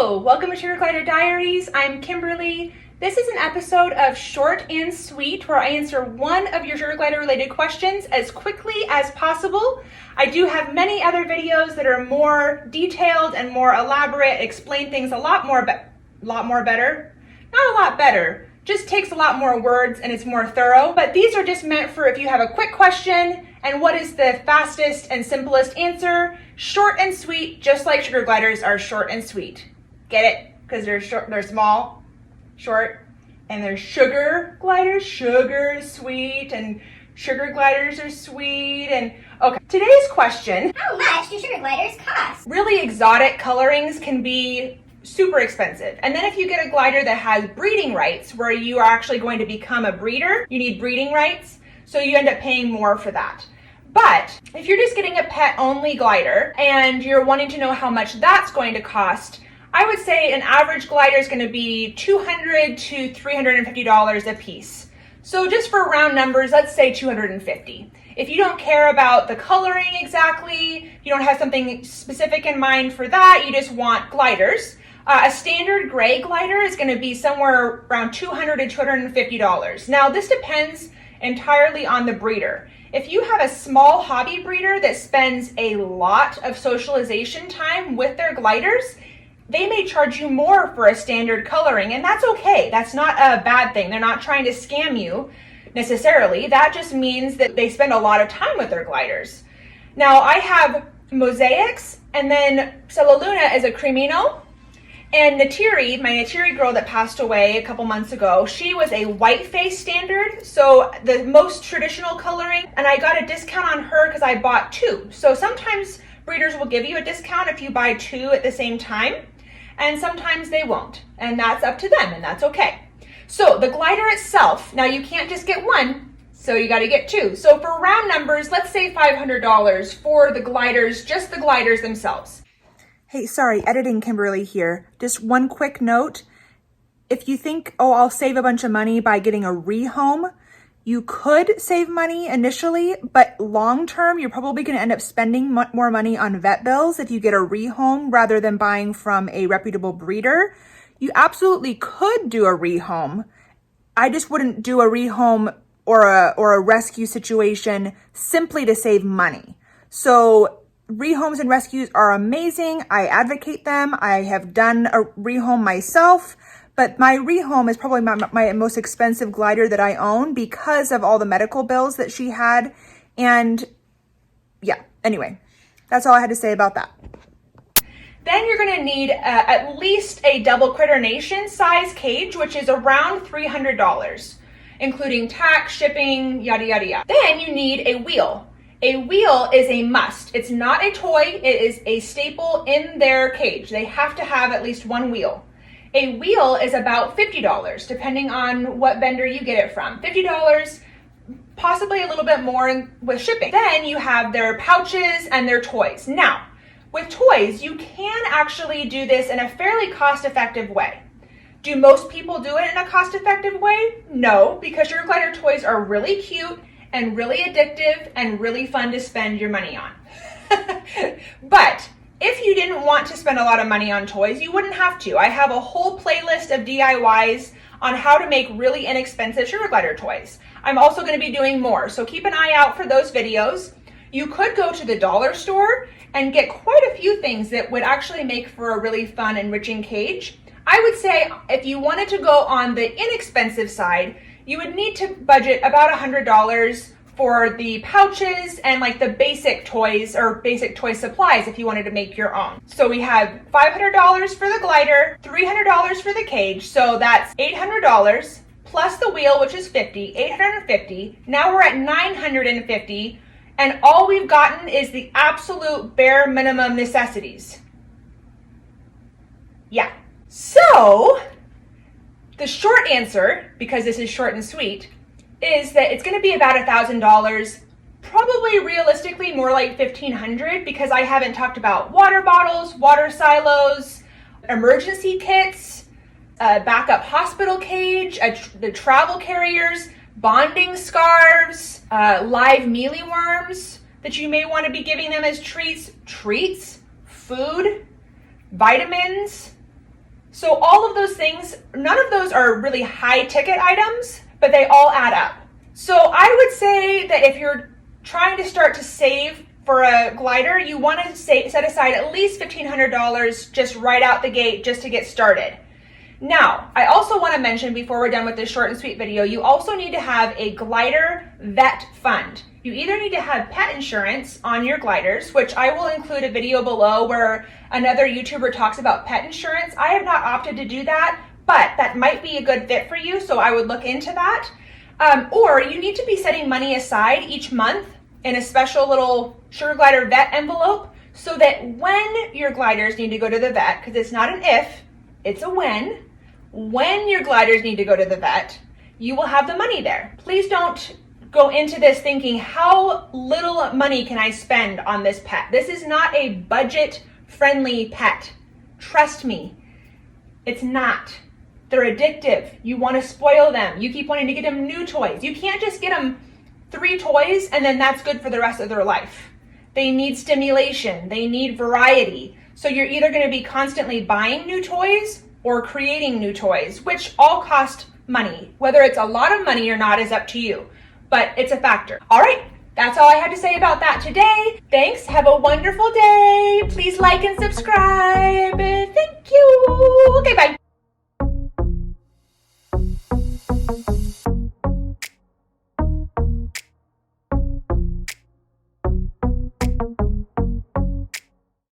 Hello, welcome to Sugar Glider Diaries. I'm Kimberly. This is an episode of Short and Sweet where I answer one of your Sugar Glider related questions as quickly as possible. I do have many other videos that are more detailed and more elaborate, explain things a lot more better. Not a lot better, just takes a lot more words and it's more thorough. But these are just meant for if you have a quick question and what is the fastest and simplest answer. Short and sweet, just like sugar gliders are short and sweet. Get it? Because they're short, they're small, short, and they're sugar gliders. Sugar is sweet, and sugar gliders are sweet. And okay, today's question: how much do sugar gliders cost? Really exotic colorings can be super expensive. And then if you get a glider that has breeding rights, where you are actually going to become a breeder, you need breeding rights, so you end up paying more for that. But if you're just getting a pet only glider and you're wanting to know how much that's going to cost, I would say an average glider is going to be $200 to $350 a piece. So just for round numbers, let's say $250. If you don't care about the coloring exactly, you don't have something specific in mind for that, you just want gliders. A standard gray glider is going to be somewhere around $200 to $250. Now this depends entirely on the breeder. If you have a small hobby breeder that spends a lot of socialization time with their gliders, they may charge you more for a standard coloring, and that's okay. That's not a bad thing. They're not trying to scam you necessarily. That just means that they spend a lot of time with their gliders. Now I have mosaics, and then Cellaluna is a cremino. And Natiri, my Natiri girl that passed away a couple months ago, she was a white face standard, so the most traditional coloring, and I got a discount on her because I bought two. So sometimes breeders will give you a discount if you buy two at the same time, and sometimes they won't, and that's up to them, and that's okay. So the glider itself, now you can't just get one, so you got to get two. So for round numbers, let's say $500 for the gliders, just the gliders themselves. Hey, sorry, editing Kimberly here. Just one quick note. If you think, oh, I'll save a bunch of money by getting a rehome, you could save money initially, but long term, you're probably going to end up spending more money on vet bills if you get a rehome rather than buying from a reputable breeder. You absolutely could do a rehome. I just wouldn't do a rehome or a rescue situation simply to save money. So rehomes and rescues are amazing. I advocate them. I have done a rehome myself, but my rehome is probably my most expensive glider that I own because of all the medical bills that she had. And yeah, anyway, that's all I had to say about that. Then you're going to need at least a double Critter Nation size cage, which is around $300, including tax, shipping, yada, yada, yada. Then you need a wheel. A wheel is a must. It's not a toy. It is a staple in their cage. They have to have at least one wheel. A wheel is about $50, depending on what vendor you get it from. $50, possibly a little bit more with shipping. Then you have their pouches and their toys. Now, with toys, you can actually do this in a fairly cost-effective way. Do most people do it in a cost-effective way? No, because your glider toys are really cute and really addictive and really fun to spend your money on. But if you didn't want to spend a lot of money on toys, you wouldn't have to. I have a whole playlist of DIYs on how to make really inexpensive sugar glider toys. I'm also going to be doing more, so keep an eye out for those videos. You could go to the dollar store and get quite a few things that would actually make for a really fun, enriching cage. I would say if you wanted to go on the inexpensive side, you would need to budget about $100 for the pouches and like the basic toys or basic toy supplies if you wanted to make your own. So we have $500 for the glider, $300 for the cage, so that's $800 plus the wheel, which is $50, $850. Now we're at $950, and all we've gotten is the absolute bare minimum necessities. Yeah. So the short answer, because this is short and sweet, is that it's going to be about $1,000, probably realistically more like $1,500, because I haven't talked about water bottles, water silos, emergency kits, a backup hospital cage, the travel carriers, bonding scarves, live mealyworms that you may want to be giving them as treats, food, vitamins, So all of those things, none of those are really high ticket items, but they all add up. So I would say that if you're trying to start to save for a glider, you want to set aside at least $1,500 just right out the gate just to get started. Now, I also want to mention before we're done with this short and sweet video, you also need to have a glider vet fund. You either need to have pet insurance on your gliders, which I will include a video below where another YouTuber talks about pet insurance. I have not opted to do that, but that might be a good fit for you, so I would look into that. Or you need to be setting money aside each month in a special little Sugar Glider vet envelope so that when your gliders need to go to the vet, because it's not an if, it's a when your gliders need to go to the vet, you will have the money there. Please don't go into this thinking, how little money can I spend on this pet? This is not a budget-friendly pet. Trust me, it's not. They're addictive. You want to spoil them. You keep wanting to get them new toys. You can't just get them 3 toys and then that's good for the rest of their life. They need stimulation. They need variety. So you're either going to be constantly buying new toys or creating new toys, which all cost money. Whether it's a lot of money or not is up to you, but it's a factor. All right, that's all I had to say about that today. Thanks, have a wonderful day. Please like and subscribe. Thank you. Okay, bye.